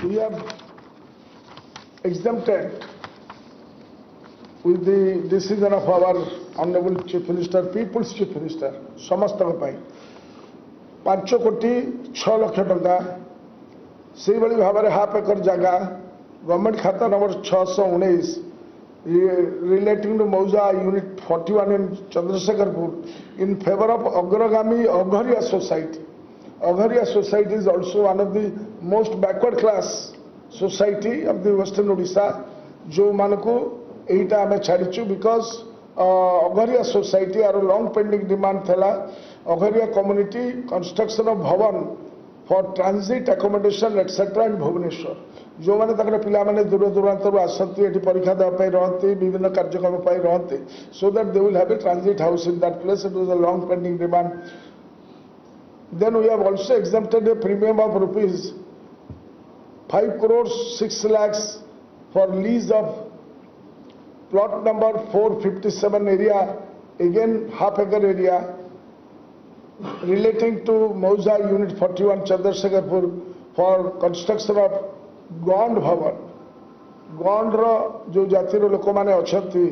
we have exempted with the decision of our Honorable Chief Minister, People's Chief Minister, समस्तक पाई 5 कोटी 6 लाख टंका से भाव में हाफ एकर जगह गवर्नमेंट खाता number 619 relating to Mauza Unit 41 in Chandrasekharpur in favor of Agragami Agharia Society. Agharia Society is also one of the most backward class society of the Western Odisha. जो मानको एटा हमें छाड़ीचु because Agharia Society आरो long pending demand थला Agharia community construction of bhavan for transit accommodation etc. in Bhubaneswar. जो मैंने तक पिला मैंने दूर दूरांतर आसती ये परीक्षा देवाई रहते विभिन्न कार्यक्रम रहते so that they will have a transit house in that place. It was a long pending demand. Then we have also exempted a premium of rupees 5 crores 6 lakhs for lease of plot number 457 area, again half acre area, relating to Mauza Unit 41 Chandrasekharpur for construction of Gond Bhavan. Gond जो जातिर लोक माने अच्छी,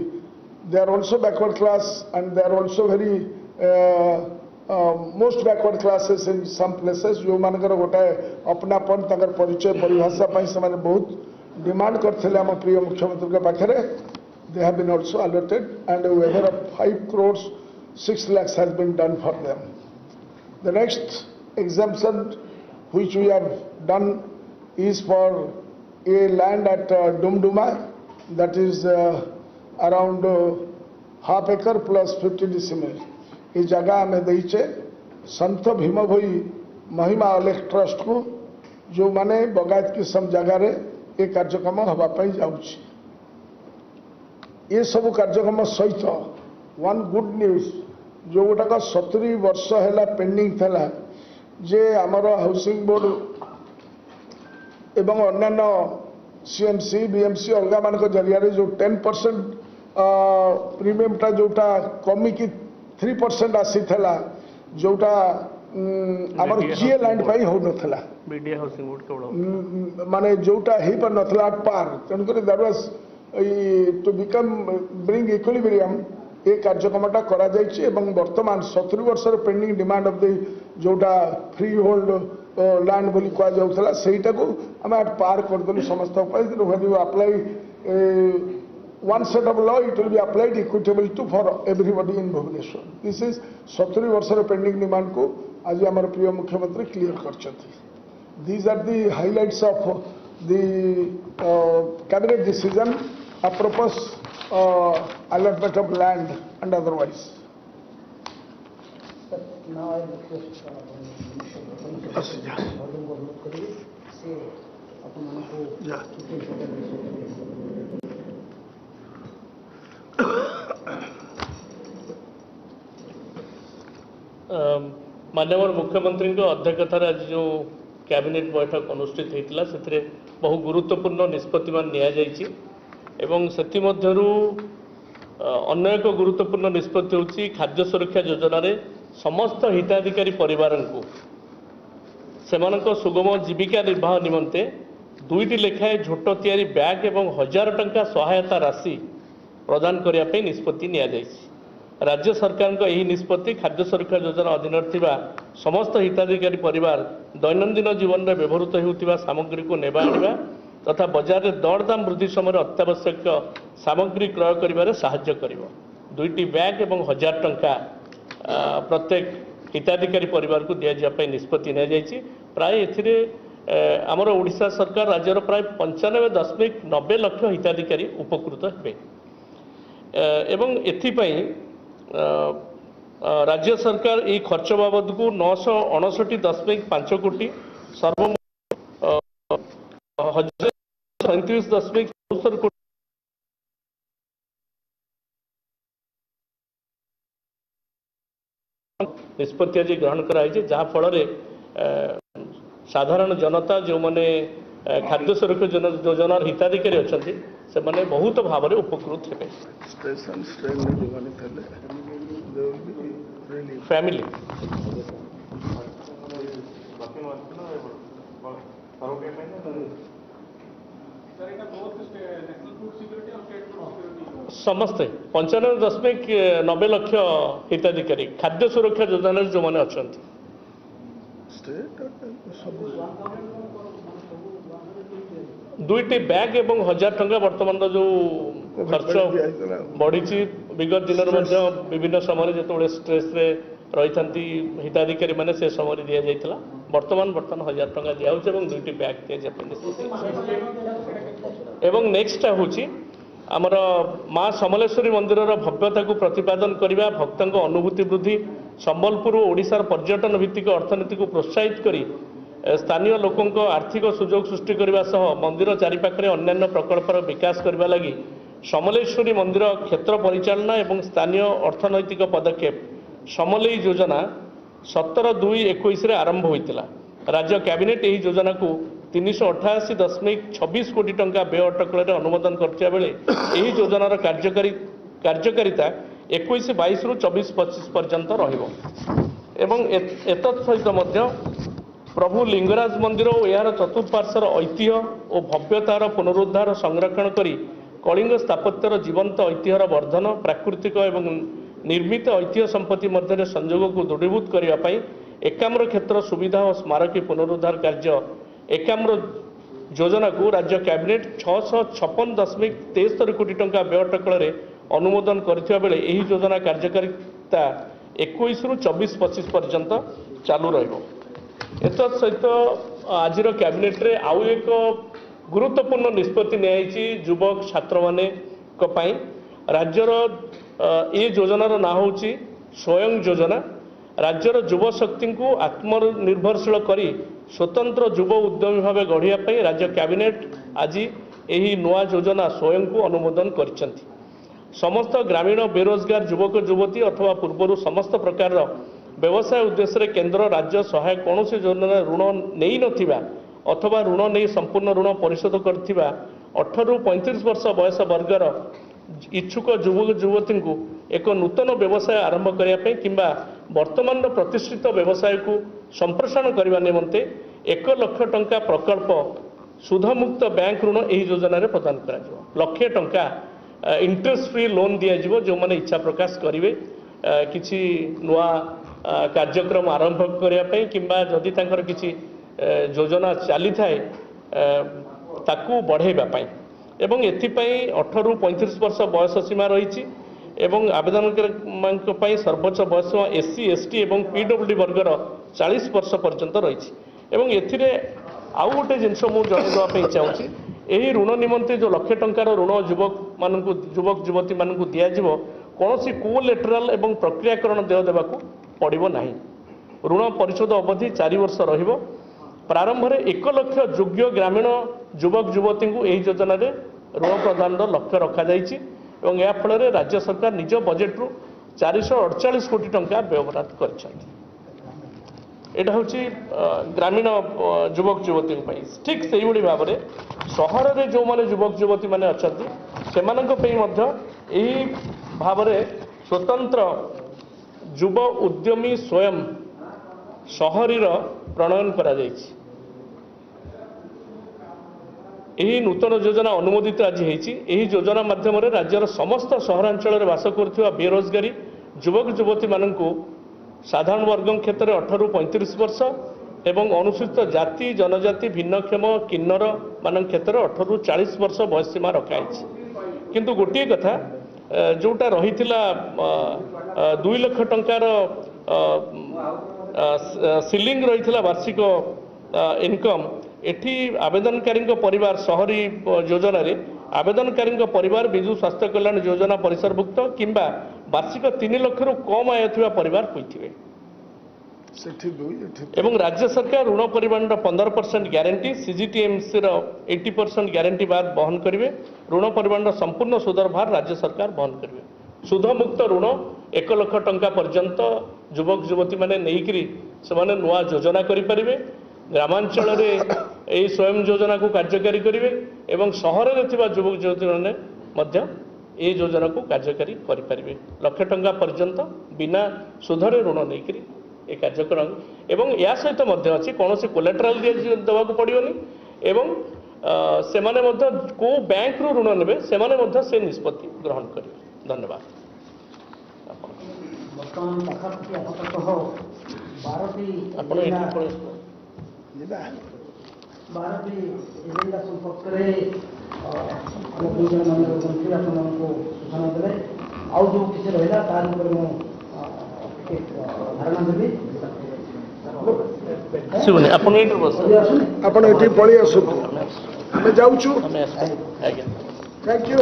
they are also backward class and they are also very most backward classes in some places. जो मानकर गोटाए अपनापन तंगर परिचय परिभाषा पाई से माने बहुत डिमांड करथिले हम प्रिय मुख्यमंत्री के पाखरे. They have been also allotted and a waiver of 5 crores 6 lakhs has been done for them. The next exemption which we have done is for a land at Dumduma, that is around half acre plus 50 decimal. इस जगह हमें देइचे संत भीम भोई महिमा Alekh trust को जो माने बगायत की सम जगह रे एक कार्यक्रम हवा पाई जाउछि. ये सब कार्यक्रम सहित वन गुड न्यूज जो गोटा का 70 वर्ष है पेंडिंग थला जे आमर हाउसिंग बोर्ड एवं अन्यान्य सीएमसी बीएमसी अलग मान जरिया जो 10% प्रीमियम टा जोटा कमी की 3% आसी थला जोटा आमर जीए लैंड पाई हो नथला बीडीए हाउसिंग बोर्ड केवल माने जोटा ही पर नथला पार तनकर that was to become bring equilibrium ए कार्यक्रमटा करा जायछि एवं वर्तमान 70 वर्ष पेंडिंग डिमांड ऑफ द जोटा फ्री होल्ड लैंड बोली कहा जाउथला सेटा को हम पार कर दलु समस्त उपाय when you apply one set of law it will be applied equitably to for everybody in Bhubaneswar. This is 70 वर्ष पेंडिंग डिमांड को आज हमारे प्रिय मुख्यमंत्री clear करछथि. These are the highlights of the cabinet decision apropos allotment of land and otherwise. Now I request माननीय मुख्यमंत्री अध्यक्षतार आज जो कैबिनेट बैठक अनुष्ठित होता से बहु गुरुत्वपूर्ण निष्पत्ति मान नि एवं सेमध्यु अन्य एक गुरुत्वपूर्ण निष्पत्ति होची खाद्य सुरक्षा योजना रे समस्त हिताधिकारी परिवार को सेमानक सुगम जीविका निर्वाह निमंते 2टी लेखाएं झोट तैयारी बैग एवं 1000 टंका सहायता राशि प्रदान करने निष्पत्ति नि राज्य सरकार यही निष्पत्ति खाद्य सुरक्षा योजना अधीन थिबा समस्त हिताधिकारी परिवार दैनंदिन जीवन में व्यवहृत होता सामग्री को नेबा आनिबा तथा बाजार में दरदाम वृद्धि समय अत्यावश्यक सामग्री क्रय करिबारे साहाय्य करिवो. 2टी बैग एवं 1000 टंका प्रत्येक हिताधिकारी परिवार को दिया जाय निष्पत्ति नि जायछि. प्राय एथिरे आमर ओडिशा सरकार राज्यर प्राय 95.90 लाख हिताधिकारी उपकृत हेबे एवं एथिपई राज्य सरकार ये खर्च बाबद को 959.5 कोटी सर्वमोट 37.74 कोटी निष्पत्ति आज ग्रहण कराई जहाँ फल साधारण जनता जो मैंने खाद्य सुरक्षा योजना हिताधिकारी अच्छा से मैंने बहुत भाव में उपकृत हे फैमिली ସମସ୍ତେ 95.90 ଲକ୍ଷ ହିତାଧିକାରୀ ଖାଦ୍ୟ ସୁରକ୍ଷା ଯୋଜନାରେ ଯେଉଁମାନେ ଅଛନ୍ତି ଷ୍ଟେଟ୍ ସବୁ ଦୁଇଟି ବ୍ୟାଗ୍ ଏବଂ 1000 ଟଙ୍କା ବର୍ତ୍ତମାନର ଯେଉଁ ଖର୍ଚ୍ଚ ଦିଆଯାଇଥିଲା। ବଢ଼ିଛି ବିଗତ ଦିନରେ ମଧ୍ୟ ବିଭିନ୍ନ ସମୟରେ ଯେତେବେଳେ ଷ୍ଟ୍ରେସ୍ରେ ରହିଥାନ୍ତି ହିତାଧିକାରୀ ମାନେ ସେ ସମୟରେ ଦିଆଯାଇଥିଲା ବର୍ତ୍ତମାନ 1000 ଟଙ୍କା ଦିଆହେଉଛି ଏବଂ ଦୁଇଟି ବ୍ୟାଗ୍ ଦିଆଯିବା ପାଇଁ ନିଷ୍ପତ୍ତି ଏବଂ ନେକ୍ସଟଟା ହେଉଛି ଆମର ମା ସମଲେଶ୍ୱରୀ ମନ୍ଦିରର ଭବ୍ୟତାକୁ ପ୍ରତିପାଦନ କରିବା ଭକ୍ତଙ୍କ ଅନୁଭୂତି ବୃଦ୍ଧି ସମ୍ବଲପୁର ଓ ଓଡ଼ିଶାର ପର୍ଯ୍ୟଟନ ଭିତ୍ତିକ ଅର୍ଥନୀତିକୁ ପ୍ରୋତ୍ସାହିତ କରି ସ୍ଥାନୀୟ ଲୋକଙ୍କ ଆର୍ଥିକ ସୁଯୋଗ ସୃଷ୍ଟି କରିବା ସହ ମନ୍ଦିର ଚାରିପାଖରେ ଅନ୍ୟାନ୍ୟ ପ୍ରକଳ୍ପର ବିକାଶ କରିବା ଲାଗି ସମଲେଶ୍ୱରୀ ମନ୍ଦିର କ୍ଷେତ୍ର ପରିଚାଳନା ଏବଂ ସ୍ଥାନୀୟ ଅର୍ଥନୈତିକ ପଦକ୍ଷେପ ସମଲେଇ ଯୋଜନା 17/2/21 ଆରମ୍ଭ ହୋଇଥିଲା ରାଜ୍ୟ କ୍ୟାବିନେଟ୍ ଏହି ଯୋଜନାକୁ 388.26 କୋଟି ଟଙ୍କା ବ୍ୟୟ ଅଟକଳରେ ଅନୁମୋଦନ କରିଥିବା ବେଳେ ଏହି ଯୋଜନାର କାର୍ଯ୍ୟକାରିତା 21-22ରୁ 24-25 ପର୍ଯ୍ୟନ୍ତ ରହିବ ଏବଂ ଏତତ୍ ସହିତ ମଧ୍ୟ ପ୍ରଭୁ ଲିଙ୍ଗରାଜ ମନ୍ଦିର ଓ ଏହାର ଚତୁଃପାର୍ଶ୍ୱର ଐତିହ୍ୟ ଓ ଭବ୍ୟତାର ପୁନରୁଦ୍ଧାର ସଂରକ୍ଷଣ କରି କଳିଙ୍ଗ ସ୍ଥାପତ୍ୟର ଜୀବନ୍ତ ଐତିହ୍ୟର ବର୍ଦ୍ଧନ ପ୍ରାକୃତିକ ଏବଂ ନିର୍ମିତ ଐତିହ୍ୟ ସମ୍ପତ୍ତି ମଧ୍ୟରେ ସଂଯୋଗକୁ ଦୃଢ଼ୀଭୂତ କରିବା ପାଇଁ ଏକାମ୍ର କ୍ଷେତ୍ର ସୁବିଧା ଓ ସ୍ମାରକୀ ପୁନରୁଦ୍ଧାର କାର୍ଯ୍ୟ ଏକାମ୍ର ଯୋଜନାକୁ ରାଜ୍ୟ କ୍ୟାବିନେଟ୍ 656.73 କୋଟି ଟଙ୍କା ବ୍ୟୟ ଅଟକଳରେ ଅନୁମୋଦନ କରିଥିବା ବେଳେ ଏହି ଯୋଜନା କାର୍ଯ୍ୟକାରିତା 21ରୁ 24-25 ପର୍ଯ୍ୟନ୍ତ ଚାଲୁ ରହିବ ଏତତ୍ ସହିତ ଆଜିର କ୍ୟାବିନେଟ୍ରେ ଆଉ ଏକ ଗୁରୁତ୍ୱପୂର୍ଣ୍ଣ ନିଷ୍ପତ୍ତି ନିଆଯାଇଛି ଯୁବକ ଛାତ୍ରମାନଙ୍କ ପାଇଁ ରାଜ୍ୟର ଏ ଯୋଜନାର ନାଁ ହେଉଛି ସ୍ୱୟଂ ଯୋଜନା ରାଜ୍ୟର ଯୁବଶକ୍ତିଙ୍କୁ ଆତ୍ମନିର୍ଭରଶୀଳ କରି ସ୍ୱତନ୍ତ୍ର ଯୁବ ଉଦ୍ୟମୀ ଭାବେ ଗଢ଼ିବା ପାଇଁ ରାଜ୍ୟ କ୍ୟାବିନେଟ୍ ଆଜି ଏହି ନୂଆ ଯୋଜନା ସ୍ୱୟଂକୁ ଅନୁମୋଦନ କରିଛନ୍ତି ସମସ୍ତ ଗ୍ରାମୀଣ ବେରୋଜଗାର ଯୁବକ ଯୁବତୀ ଅଥବା ପୂର୍ବରୁ ସମସ୍ତ ପ୍ରକାରର ବ୍ୟବସାୟ ଉଦ୍ଦେଶ୍ୟରେ କେନ୍ଦ୍ର ରାଜ୍ୟ ସହାୟକ କୌଣସି ଯୋଜନାରେ ଋଣ ନେଇନଥିବା ଅଥବା ଋଣ ନେଇ ସମ୍ପୂର୍ଣ୍ଣ ଋଣ ପରିଶୋଧ କରିଥିବା 18ରୁ 35 ବର୍ଷ ବୟସ ବର୍ଗର ଇଚ୍ଛୁକ ଯୁବକ ଯୁବତୀଙ୍କୁ ଏକ ନୂତନ ବ୍ୟବସାୟ ଆରମ୍ଭ କରିବା ପାଇଁ କିମ୍ବା ବର୍ତ୍ତମାନର ପ୍ରତିଷ୍ଠିତ ବ୍ୟବସାୟକୁ ସମ୍ପ୍ରସାରଣ କରିବା ନିମନ୍ତେ 1 ଲକ୍ଷ ଟଙ୍କା ପ୍ରକଳ୍ପ ସୁଧମୁକ୍ତ ବ୍ୟାଙ୍କ ଋଣ ଏହି ଯୋଜନାରେ ପ୍ରଦାନ କରାଯିବ ଲକ୍ଷେ ଟଙ୍କା ଇଣ୍ଟରେଷ୍ଟ ଫ୍ରି ଲୋନ୍ ଦିଆଯିବ ଯେଉଁମାନେ ଇଚ୍ଛା ପ୍ରକାଶ କରିବେ କିଛି ନୂଆ କାର୍ଯ୍ୟକ୍ରମ ଆରମ୍ଭ କରିବା ପାଇଁ କିମ୍ବା ଯଦି ତାଙ୍କର କିଛି ଯୋଜନା ଚାଲିଥାଏ ତାକୁ ବଢ଼ାଇବା ପାଇଁ ଏବଂ ଏଥିପାଇଁ 18ରୁ 35 ବର୍ଷ ବୟସ ସୀମା ରହିଛି ଏବଂ ଆବେଦନକାରୀମାନଙ୍କ ପାଇଁ ସର୍ବୋଚ୍ଚ ବୟସ SC ST ଏବଂ PWD ବର୍ଗର 40 ବର୍ଷ ପର୍ଯ୍ୟନ୍ତ ରହିଛି ଏବଂ ଏଥିରେ ଆଉ ଗୋଟେ ଜିନିଷ ମୁଁ ଜଣାଇଦେବା ପାଇଁ ଚାହୁଁଛି ଏହି ଋଣ ନିମନ୍ତେ ଯେଉଁ ଲକ୍ଷେ ଟଙ୍କାର ଋଣ ଯୁବକ ଯୁବତୀମାନଙ୍କୁ ଦିଆଯିବ କୌଣସି କୋଲେଟରାଲ ଏବଂ ପ୍ରକ୍ରିୟାକରଣ ଦେୟ ଦେବାକୁ ପଡ଼ିବ ନାହିଁ ଋଣ ପରିଶୋଧ ଅବଧି 4 ବର୍ଷ ରହିବ ପ୍ରାରମ୍ଭରେ 1 ଲକ୍ଷ ଯୋଗ୍ୟ ଗ୍ରାମୀଣ ଯୁବକ ଯୁବତୀଙ୍କୁ ଏହି ଯୋଜନାରେ ଋଣ ପ୍ରଦାନର ଲକ୍ଷ୍ୟ ରଖାଯାଇଛି ଏବଂ ଏହା ଫଳରେ ରାଜ୍ୟ ସରକାର ନିଜ ବଜେଟ୍ରୁ 448 କୋଟି ଟଙ୍କା ବ୍ୟୟବରାଦ କରିଛନ୍ତି এটা হচ্ছে গ্রামীণ যুবক যুবতী ঠিক সেইভাবে ভাবে সহরের যে যুবক যুবতী মানে অনেক সে এই ভাবে স্বতন্ত্র যুব উদ্যমী স্বয়ং সহরীর প্রণয়ন করা যাইছি ଏହି ନୂତନ ଯୋଜନା ଅନୁମୋଦିତ ଆଜି ହୋଇଛି ଏହି ଯୋଜନା ମାଧ୍ୟମରେ ରାଜ୍ୟର ସମସ୍ତ ସହରାଞ୍ଚଳରେ ବାସ କରୁଥିବା ବେରୋଜଗାରୀ ଯୁବକ ଯୁବତୀମାନଙ୍କୁ ସାଧାରଣ ବର୍ଗଙ୍କ କ୍ଷେତ୍ରରେ 18ରୁ 35 ବର୍ଷ ଏବଂ ଅନୁସୂଚିତ ଜାତି ଜନଜାତି ଭିନ୍ନକ୍ଷମ କିନ୍ନର ମାନଙ୍କ କ୍ଷେତ୍ରରେ 18ରୁ 40 ବର୍ଷ ବୟସ ସୀମା ରଖାଯାଇଛି କିନ୍ତୁ ଗୋଟିଏ କଥା ଯେଉଁଟା ରହିଥିଲା 2 ଲକ୍ଷ ଟଙ୍କାର ସିଲିଂ ରହିଥିଲା ବାର୍ଷିକ ଇନକମ୍ ଏଠି ଆବେଦନକାରୀଙ୍କ ପରିବାର ସହରୀ ଯୋଜନାରେ ଆବେଦନକାରୀଙ୍କ ପରିବାର ବିଜୁ ସ୍ୱାସ୍ଥ୍ୟ କଲ୍ୟାଣ ଯୋଜନା ପରିସରଭୁକ୍ତ କିମ୍ବା ବାର୍ଷିକ 3 ଲକ୍ଷରୁ କମ୍ ଆୟ ଥିବା ପରିବାର ହୋଇଥିବେ ଏବଂ ରାଜ୍ୟ ସରକାର ଋଣ ପରିମାଣର 15% ଗ୍ୟାରେଣ୍ଟି CGTMCର 80% ଗ୍ୟାରେଣ୍ଟି ବାଦ ବହନ କରିବେ ଋଣ ପରିମାଣର ସମ୍ପୂର୍ଣ୍ଣ ସୁଧର ଭାର ରାଜ୍ୟ ସରକାର ବହନ କରିବେ ସୁଧମୁକ୍ତ ଋଣ 1 ଲକ୍ଷ ଟଙ୍କା ପର୍ଯ୍ୟନ୍ତ ଯୁବକ ଯୁବତୀମାନେ ନେଇକରି ସେମାନେ ନୂଆ ଯୋଜନା କରିପାରିବେ ଗ୍ରାମାଞ୍ଚଳରେ ଏହି ସ୍ୱୟଂ ଯୋଜନାକୁ କାର୍ଯ୍ୟକାରୀ କରିବେ ଏବଂ ସହରରେ ଥିବା ଯୁବକ ଯୁବତୀମାନେ ମଧ୍ୟ ଏହି ଯୋଜନାକୁ କାର୍ଯ୍ୟକାରୀ କରିପାରିବେ ଲକ୍ଷ ଟଙ୍କା ପର୍ଯ୍ୟନ୍ତ ବିନା ସୁଧରେ ଋଣ ନେଇକରି ଏ କାର୍ଯ୍ୟକ୍ରମ ଏବଂ ଏହା ସହିତ ମଧ୍ୟ ଅଛି କୌଣସି କୋଲାଟରାଲ ଦେବାକୁ ପଡ଼ିବନି ଏବଂ ସେମାନେ ମଧ୍ୟ କେଉଁ ବ୍ୟାଙ୍କରୁ ଋଣ ନେବେ ସେମାନେ ମଧ୍ୟ ସେ ନିଷ୍ପତ୍ତି ଗ୍ରହଣ କରିବେ। ଧନ୍ୟବାଦ। ବର୍ତ୍ତମାନ ପାଖାପାଖି ଆପାତତଃ 12ଟି ଆପଣ ଏଠି ପଳେଇ ଆସିବେ। 12ଟି ଏଜେଣ୍ଡା ସମ୍ପର୍କରେ ଆମ ଦୁଇ ଜଣ ମାନ୍ୟବର ମନ୍ତ୍ରୀ ଆପଣମାନଙ୍କୁ ସୂଚନା ଦେଲେ। ଆଉ ଯେଉଁ କିଛି ରହିଲା ତାର ଉପରେ ମୁଁ ଟିକେ ଧାରଣା ଦେବି। ଶୁଣୁନି ଆପଣ ଏଇଠି ବସନ୍ତୁ। ଆପଣ ଏଠି ପଳେଇ ଆସନ୍ତୁ, ଆମେ ଯାଉଛୁ। ଆମେ ଆସିବୁ ଆଜ୍ଞା। Thank you.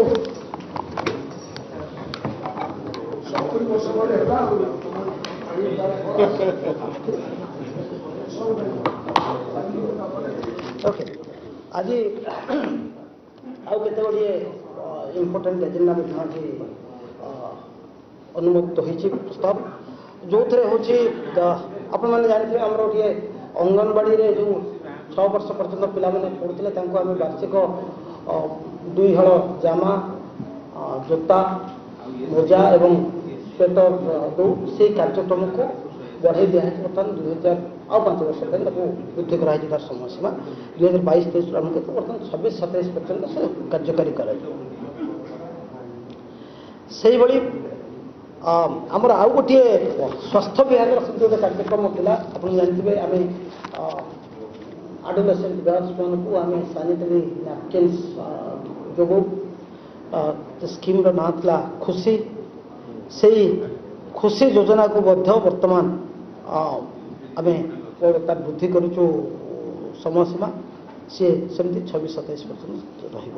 70 ବର୍ଷ ପରେ ହେଲା ଓକେ, ଆଜି ଆଉ କେତେ ଗୁଡ଼ିଏ ଇମ୍ପୋର୍ଟାଣ୍ଟ ଏଜେଣ୍ଡା ମଧ୍ୟ ଆଜି ଅନୁମୋଦିତ ହୋଇଛି ପ୍ରସ୍ତାବ, ଯେଉଁଥିରେ ହେଉଛି ଆପଣମାନେ ଜାଣିଥିବେ ଆମର ଗୋଟିଏ ଅଙ୍ଗନବାଡ଼ିରେ ଯେଉଁ 6 ବର୍ଷ ପର୍ଯ୍ୟନ୍ତ ପିଲାମାନେ ପଢ଼ୁଥିଲେ ତାଙ୍କୁ ଆମେ ବାର୍ଷିକ 2 ହଳ ଜାମା, ଜୋତା, ମୋଜା ଏବଂ ସ୍ୱେଟର ଦେଉ। ସେହି କାର୍ଯ୍ୟକ୍ରମକୁ ବଢ଼ାଇ ଦିଆହେଇଛି। ବର୍ତ୍ତମାନ 2000 ଆଉ 5 ବର୍ଷ ପାଇଁ ତାକୁ ବୃଦ୍ଧି କରାଯାଇଛି ତାର ସମୟସୀମା। 2022-23 ଆରମ୍ଭ କରି ବର୍ତ୍ତମାନ 26-27 ପର୍ଯ୍ୟନ୍ତ ସେ କାର୍ଯ୍ୟକାରୀ କରାଯିବ। ସେହିଭଳି ଆମର ଆଉ ଗୋଟିଏ ସ୍ୱାସ୍ଥ୍ୟ ବିଭାଗର ସେମିତି ଗୋଟେ କାର୍ଯ୍ୟକ୍ରମ ଥିଲା। ଆପଣ ଜାଣିଥିବେ ଆମେ ଆଡୋଲେସେଣ୍ଟ ଗାର୍ଲସମାନଙ୍କୁ ଆମେ ସାନିଟାରୀ ନାପକିନ୍ସ ଯୋଗାଉ। ସ୍କିମ୍ର ନାଁ ଥିଲା ଖୁସି। ସେଇ ଖୁସି ଯୋଜନାକୁ ମଧ୍ୟ ବର୍ତ୍ତମାନ ଆମେ ତାର ବୃଦ୍ଧି କରୁଛୁ ସମୟସୀମା। ସିଏ ସେମିତି 26-27 ପର୍ଯ୍ୟନ୍ତ ରହିବ।